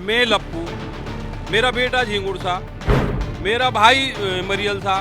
मैं लप्पू, मेरा बेटा झिंगुर सा, मेरा भाई मरियल सा,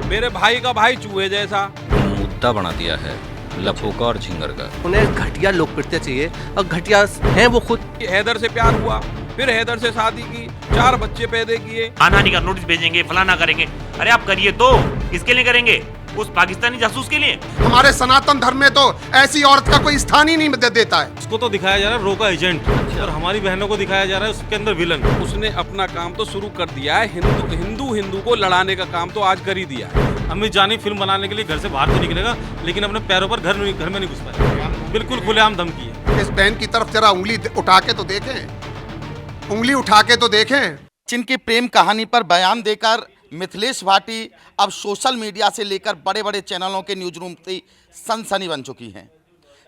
मेरे भाई का भाई चूहे जैसा। मुद्दा बना दिया है लप्पू का और झिंगर का। उन्हें घटिया लोकप्रियता चाहिए और घटिया हैं वो खुद। हैदर से प्यार हुआ, फिर हैदर से शादी की, 4 बच्चे पैदा किए। मानहानि का नोटिस भेजेंगे, फलाना करेंगे। अरे आप करिए तो, किसके लिए करेंगे? उस पाकिस्तानी जासूस के लिए। हमारे सनातन धर्म में तो ऐसी औरत का कोई स्थान ही नहीं देता है। उसको तो दिखाया जा रहा है रोका एजेंट, और हमारी बहनों को दिखाया जा रहा है उसके अंदर विलन। उसने अपना काम तो शुरू कर दिया है, हिंदू को लड़ाने का काम तो आज कर ही दिया है। अमित जानी फिल्म बनाने के लिए घर से बाहर तो निकलेगा, लेकिन अपने पैरों पर घर में नहीं घुस पाएगा। बिल्कुल खुलेआम धमकी है। इस बहन की तरफ जरा उंगली उठा के तो देखें, उंगली उठा के तो देखें। जिनकी प्रेम कहानी पर बयान देकर मिथिलेश भाटी अब सोशल मीडिया से लेकर बड़े बड़े चैनलों के न्यूज रूम की सनसनी बन चुकी हैं।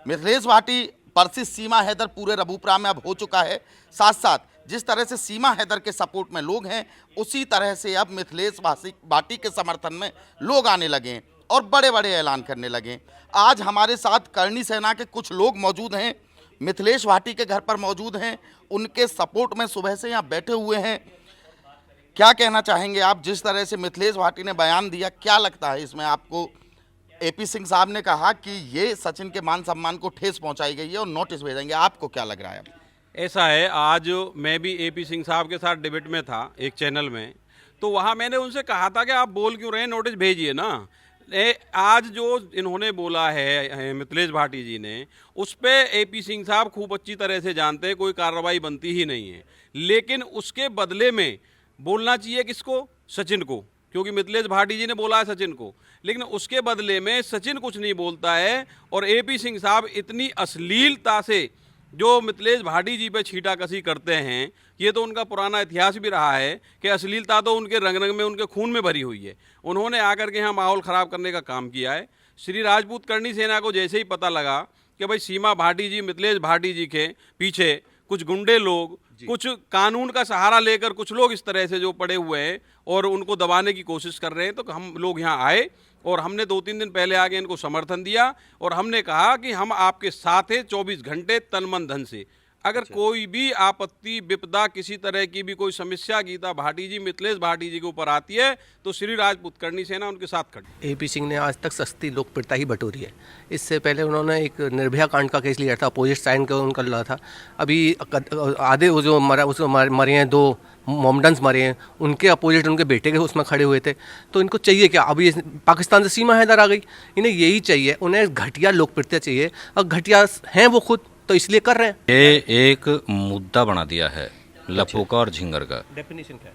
मिथिलेश भाटी वर्सेस सीमा हैदर पूरे रबूपुरा में अब हो चुका है। साथ साथ जिस तरह से सीमा हैदर के सपोर्ट में लोग हैं, उसी तरह से अब मिथिलेश भाटी के समर्थन में लोग आने लगे हैं और बड़े बड़े ऐलान करने लगे। आज हमारे साथ करणी सेना के कुछ लोग मौजूद हैं, मिथिलेश भाटी के घर पर मौजूद हैं, उनके सपोर्ट में सुबह से यहाँ बैठे हुए हैं। क्या कहना चाहेंगे आप? जिस तरह से मिथिलेश भाटी ने बयान दिया, क्या लगता है इसमें आपको? एपी सिंह साहब ने कहा कि ये सचिन के मान सम्मान को ठेस पहुंचाई गई है और नोटिस भेजेंगे। आपको क्या लग रहा है? ऐसा है, आज मैं भी एपी सिंह साहब के साथ डिबेट में था एक चैनल में, तो वहाँ मैंने उनसे कहा था कि आप बोल क्यों रहे हैं, नोटिस भेजिए ना। आज जो इन्होंने बोला है मिथिलेश भाटी जी ने, उस पर एपी सिंह साहब खूब अच्छी तरह से जानते हैं, कोई कार्रवाई बनती ही नहीं है। लेकिन उसके बदले में बोलना चाहिए किसको? सचिन को, क्योंकि मिथिलेश भाटी जी ने बोला है सचिन को। लेकिन उसके बदले में सचिन कुछ नहीं बोलता है, और एपी सिंह साहब इतनी अश्लीलता से जो मिथिलेश भाटी जी पे छींटाकशी करते हैं, ये तो उनका पुराना इतिहास भी रहा है कि अश्लीलता तो उनके रंग रंग में, उनके खून में भरी हुई है। उन्होंने आकर के यहाँ माहौल ख़राब करने का काम किया है। श्री राजपूत करणी सेना को जैसे ही पता लगा कि भाई सीमा भाटी जी, मिथिलेश भाटी जी के पीछे कुछ गुंडे लोग, कुछ कानून का सहारा लेकर कुछ लोग इस तरह से जो पड़े हुए हैं और उनको दबाने की कोशिश कर रहे हैं, तो हम लोग यहाँ आए और हमने 2-3 दिन पहले आके इनको समर्थन दिया और हमने कहा कि हम आपके साथ हैं 24 घंटे तन मन धन से। अगर कोई भी आपत्ति, विपदा, किसी तरह की भी कोई समस्या गीता भाटी जी, मिथिलेश भाटी जी के ऊपर आती है, तो श्री राजपूत करणी सेना उनके साथ खड़ी। एपी सिंह ने आज तक सस्ती लोकप्रियता ही बटोरी है। इससे पहले उन्होंने एक निर्भया कांड का केस लिया था, अपोजिट साइन का उनका लड़ा था। अभी आधे वो जो मरे हैं, 2 मोमडन्स मरे हैं, उनके अपोजिट उनके बेटे के उसमें खड़े हुए थे। तो इनको चाहिए क्या? अभी पाकिस्तान से सीमा हैदर आ गई, इन्हें यही चाहिए। उन्हें घटिया लोकप्रियता चाहिए और घटिया हैं वो खुद, तो इसलिए कर रहे हैं। ये एक मुद्दा बना दिया है लप्पू का और झिंगर का। डेफिनेशन क्या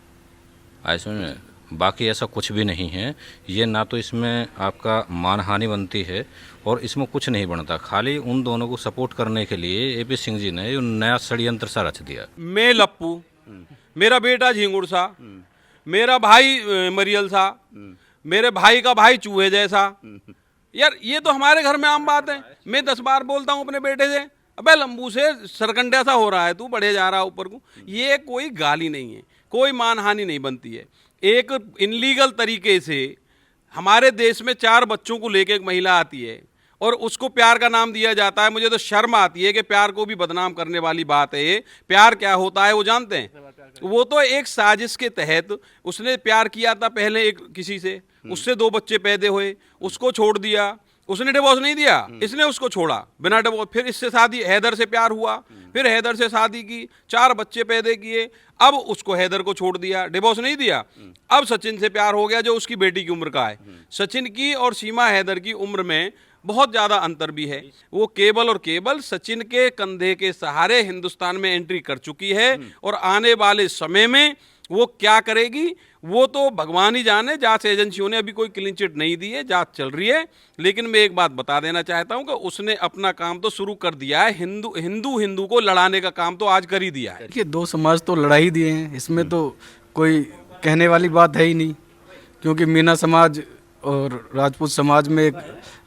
है? इसमें बाकी ऐसा कुछ भी नहीं है। ये ना तो इसमें आपका मानहानि बनती है और इसमें कुछ नहीं बनता। खाली उन दोनों को सपोर्ट करने के लिए एपी सिंह जी ने नया षड्यंत्र सा रच दिया। मैं लप्पू, मेरा बेटा झिंगुर सा, मेरा भाई मरियल सा, मेरे भाई का भाई चूहे जैसा। यार ये तो हमारे घर में आम बात है। मैं 10 बार बोलता हूँ अपने बेटे से, अबे लंबू से सरकंडा सा हो रहा है, तू बढ़े जा रहा है ऊपर को। ये कोई गाली नहीं है, कोई मानहानि नहीं बनती है। एक इनलीगल तरीके से हमारे देश में 4 बच्चों को लेके एक महिला आती है और उसको प्यार का नाम दिया जाता है। मुझे तो शर्म आती है कि प्यार को भी बदनाम करने वाली बात है ये। प्यार क्या होता है वो जानते हैं? वो तो एक साजिश के तहत उसने प्यार किया था पहले एक किसी से, उससे 2 बच्चे पैदा हुए, उसको छोड़ दिया। उसने डिवोर्स नहीं दिया, इसने उसको छोड़ा बिना डिवोर्स। फिर इससे शादी, हैदर से प्यार हुआ, फिर हैदर से शादी की, 4 बच्चे पैदा किए, अब उसको हैदर को छोड़ दिया, डिवोर्स नहीं दिया। अब सचिन से प्यार हो गया जो उसकी बेटी की उम्र का है। सचिन की और सीमा हैदर की उम्र में बहुत ज़्यादा अंतर भी है। वो केवल सचिन के कंधे के सहारे हिंदुस्तान में एंट्री कर चुकी है और आने वाले समय में वो क्या करेगी वो तो भगवान ही जाने। जांच एजेंसियों ने अभी कोई क्लीन चिट नहीं दी है, जांच चल रही है। लेकिन मैं एक बात बता देना चाहता हूं कि उसने अपना काम तो शुरू कर दिया है, हिंदू को लड़ाने का काम तो आज कर ही दिया है। देखिए, 2 समाज तो लड़ा ही दिए हैं, इसमें तो कोई कहने वाली बात है ही नहीं। क्योंकि मीना समाज और राजपूत समाज में एक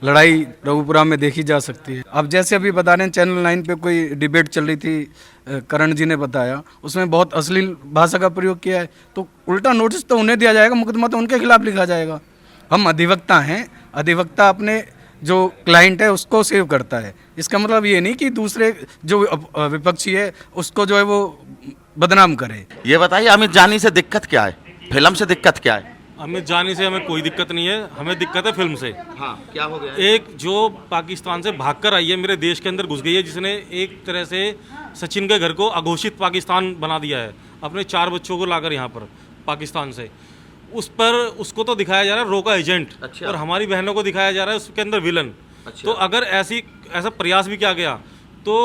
लड़ाई रघुपुरा में देखी जा सकती है। अब जैसे अभी बता रहे हैं, चैनल 9 पे कोई डिबेट चल रही थी, करण जी ने बताया, उसमें बहुत अश्लील भाषा का प्रयोग किया है। तो उल्टा नोटिस तो उन्हें दिया जाएगा, मुकदमा तो उनके खिलाफ लिखा जाएगा। हम अधिवक्ता हैं, अधिवक्ता अपने जो क्लाइंट है उसको सेव करता है। इसका मतलब ये नहीं कि दूसरे जो विपक्षी है उसको जो है वो बदनाम करे। ये बताइए अमित जानी से दिक्कत क्या है, फिल्म से दिक्कत क्या है? अमित जानी से हमें कोई दिक्कत नहीं है, हमें दिक्कत है फिल्म से। हाँ, क्या हो गया? एक जो पाकिस्तान से भागकर आई है, मेरे देश के अंदर घुस गई है, जिसने एक तरह से सचिन के घर को अघोषित पाकिस्तान बना दिया है, अपने 4 बच्चों को लाकर यहाँ पर पाकिस्तान से। उस पर उसको तो दिखाया जा रहा है रोका एजेंट, अच्छा। और हमारी बहनों को दिखाया जा रहा है उसके अंदर विलन। अच्छा। तो अगर ऐसा प्रयास भी किया गया तो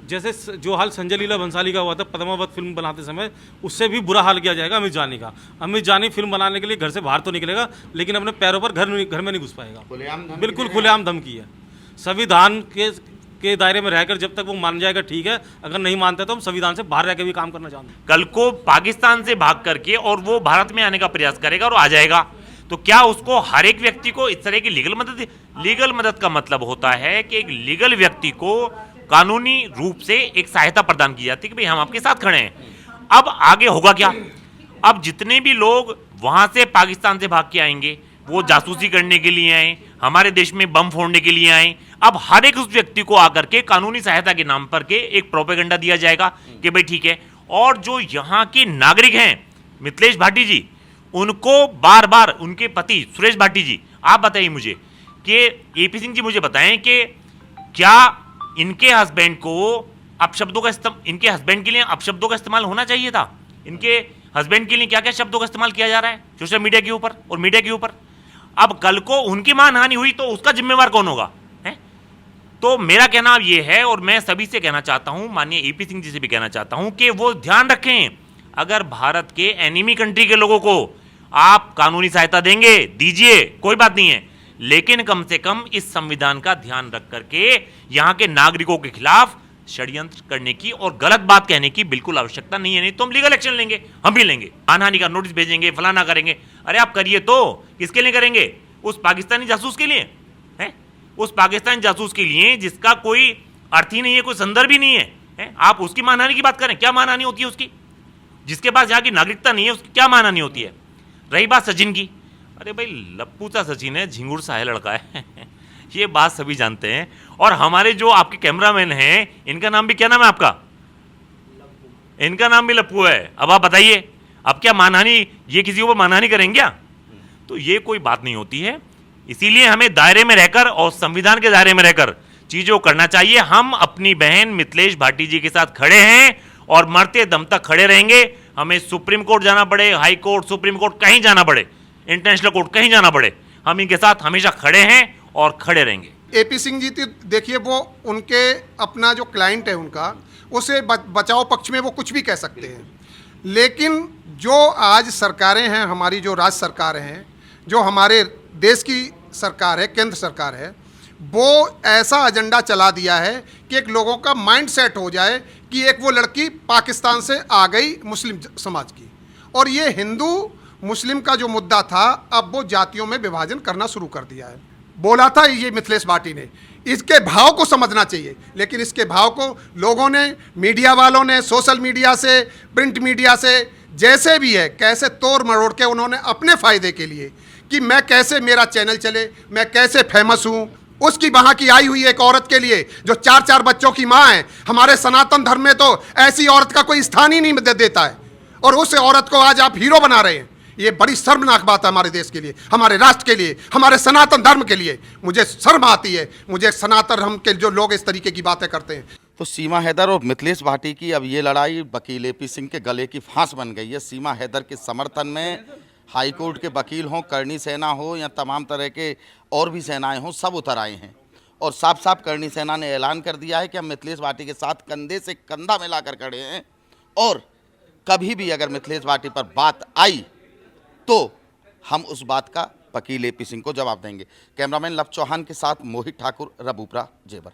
जैसे जो हाल संजय लीला भंसाली का हुआ था पद्मावत फिल्म बनाते समय, उससे भी बुरा हाल किया जाएगा अमित जानी का। अमित जानी फिल्म बनाने के लिए घर से बाहर तो निकलेगा, लेकिन अपने पैरों पर घर में नहीं घुस पाएगा। बिल्कुल खुलेआम धमकी है। संविधान के दायरे में रहकर जब तक वो मान जाएगा ठीक है, अगर नहीं मानता तो हम संविधान से बाहर रह के भी काम करना चाहते हैं। कल को पाकिस्तान से भाग करके और वो भारत में आने का प्रयास करेगा और आ जाएगा, तो क्या उसको हर एक व्यक्ति को इस तरह की लीगल मदद का मतलब होता है कि एक लीगल व्यक्ति को कानूनी रूप से एक सहायता प्रदान की जाती है कि भाई हम आपके साथ खड़े हैं। अब आगे होगा क्या? अब जितने भी लोग वहां से पाकिस्तान से भाग के आएंगे, वो जासूसी करने के लिए आए, हमारे देश में बम फोड़ने के लिए आए, अब हर एक उस व्यक्ति को आकर के कानूनी सहायता के नाम पर के एक प्रोपेगेंडा दिया जाएगा कि भाई ठीक है। और जो यहाँ के नागरिक हैं, मिथिलेश भाटी जी, उनको बार बार उनके पति सुरेश भाटी जी, आप बताइए मुझे कि एपी सिंह जी मुझे बताएं कि क्या इनके हस्बैंड को अपशब्दों का इनके हस्बैंड के लिए अपशब्दों का इस्तेमाल होना चाहिए था? इनके हस्बैंड के लिए क्या क्या शब्दों का इस्तेमाल किया जा रहा है सोशल मीडिया के ऊपर और मीडिया के ऊपर? अब कल को उनकी मानहानि हुई तो उसका जिम्मेवार कौन होगा? है? तो मेरा कहना ये है, और मैं सभी से कहना चाहता हूं, माननीय एपी सिंह जी से भी कहना चाहता हूं कि वो ध्यान रखें, अगर भारत के एनिमी कंट्री के लोगों को आप कानूनी सहायता देंगे, दीजिए, कोई बात नहीं है, लेकिन कम से कम इस संविधान का ध्यान रख करके यहां के नागरिकों के खिलाफ षड्यंत्र करने की और गलत बात कहने की बिल्कुल आवश्यकता नहीं है। नहीं तो हम लीगल एक्शन लेंगे, हम भी लेंगे, मानहानि का नोटिस भेजेंगे, फलाना करेंगे। अरे आप करिए तो, किसके लिए करेंगे? उस पाकिस्तानी जासूस के लिए है, उस पाकिस्तानी जासूस के लिए जिसका कोई अर्थ ही नहीं है, कोई संदर्भ ही नहीं है। आप उसकी मानहानि की बात करें, क्या मानहानि होती है उसकी? जिसके पास यहाँ की नागरिकता नहीं है उसकी क्या मानहानि होती है? रही बात सचिन की, अरे भाई लप्पू सा सचिन है, झिंगुर सा है लड़का है ये बात सभी जानते हैं। और हमारे जो आपके कैमरामैन हैं, इनका नाम भी क्या नाम है आपका? इनका नाम भी लप्पू है। अब आप बताइए, अब क्या मानहानि, ये किसी को मानहानि करेंगे क्या? तो ये कोई बात नहीं होती है। इसीलिए हमें दायरे में रहकर और संविधान के दायरे में रहकर चीजों को करना चाहिए। हम अपनी बहन मिथिलेश भाटी जी के साथ खड़े हैं और मरते दम तक खड़े रहेंगे। हमें सुप्रीम कोर्ट जाना पड़े, हाई कोर्ट, सुप्रीम कोर्ट, कहीं जाना पड़े, इंटरनेशनल कोर्ट, कहीं जाना पड़े, हम इनके साथ हमेशा खड़े हैं और खड़े रहेंगे। एपी सिंह जी तो देखिए, वो उनके अपना जो क्लाइंट है उनका, उसे बचाव पक्ष में वो कुछ भी कह सकते हैं, लेकिन जो आज सरकारें हैं, हमारी जो राज्य सरकार हैं, जो हमारे देश की सरकार है, केंद्र सरकार है, वो ऐसा एजेंडा चला दिया है कि एक लोगों का माइंड सेट हो जाए कि एक वो लड़की पाकिस्तान से आ गई मुस्लिम समाज की, और ये हिंदू मुस्लिम का जो मुद्दा था, अब वो जातियों में विभाजन करना शुरू कर दिया है। बोला था ये मिथिलेश भाटी ने, इसके भाव को समझना चाहिए, लेकिन इसके भाव को लोगों ने, मीडिया वालों ने, सोशल मीडिया से, प्रिंट मीडिया से, जैसे भी है, कैसे तोड़ मरोड़ के उन्होंने अपने फ़ायदे के लिए कि मैं कैसे, मेरा चैनल चले, मैं कैसे फेमस हूँ, उसकी वहाँ की आई हुई एक औरत के लिए जो 4-4 बच्चों की माँ है। हमारे सनातन धर्म में तो ऐसी औरत का कोई स्थान ही नहीं देता है, और उस औरत को आज आप हीरो बना रहे हैं। ये बड़ी शर्मनाक बात है हमारे देश के लिए, हमारे राष्ट्र के लिए, हमारे सनातन धर्म के लिए। मुझे शर्म आती है, मुझे सनातन धर्म के जो लोग इस तरीके की बातें करते हैं। तो सीमा हैदर और मिथिलेश भाटी की अब ये लड़ाई वकील एपी सिंह के गले की फांस बन गई है। सीमा हैदर के समर्थन में हाई कोर्ट के वकील हों, करणी सेना हो या तमाम तरह के और भी सेनाएं हों, सब उतर आए हैं और साफ साफ करणी सेना ने ऐलान कर दिया है कि हम मिथिलेश भाटी के साथ कंधे से कंधा मिलाकर खड़े हैं, और कभी भी अगर मिथिलेश भाटी पर बात आई तो हम उस बात का वकील एपी सिंह को जवाब देंगे। कैमरामैन लव चौहान के साथ मोहित ठाकुर, रबूपरा, जेवर।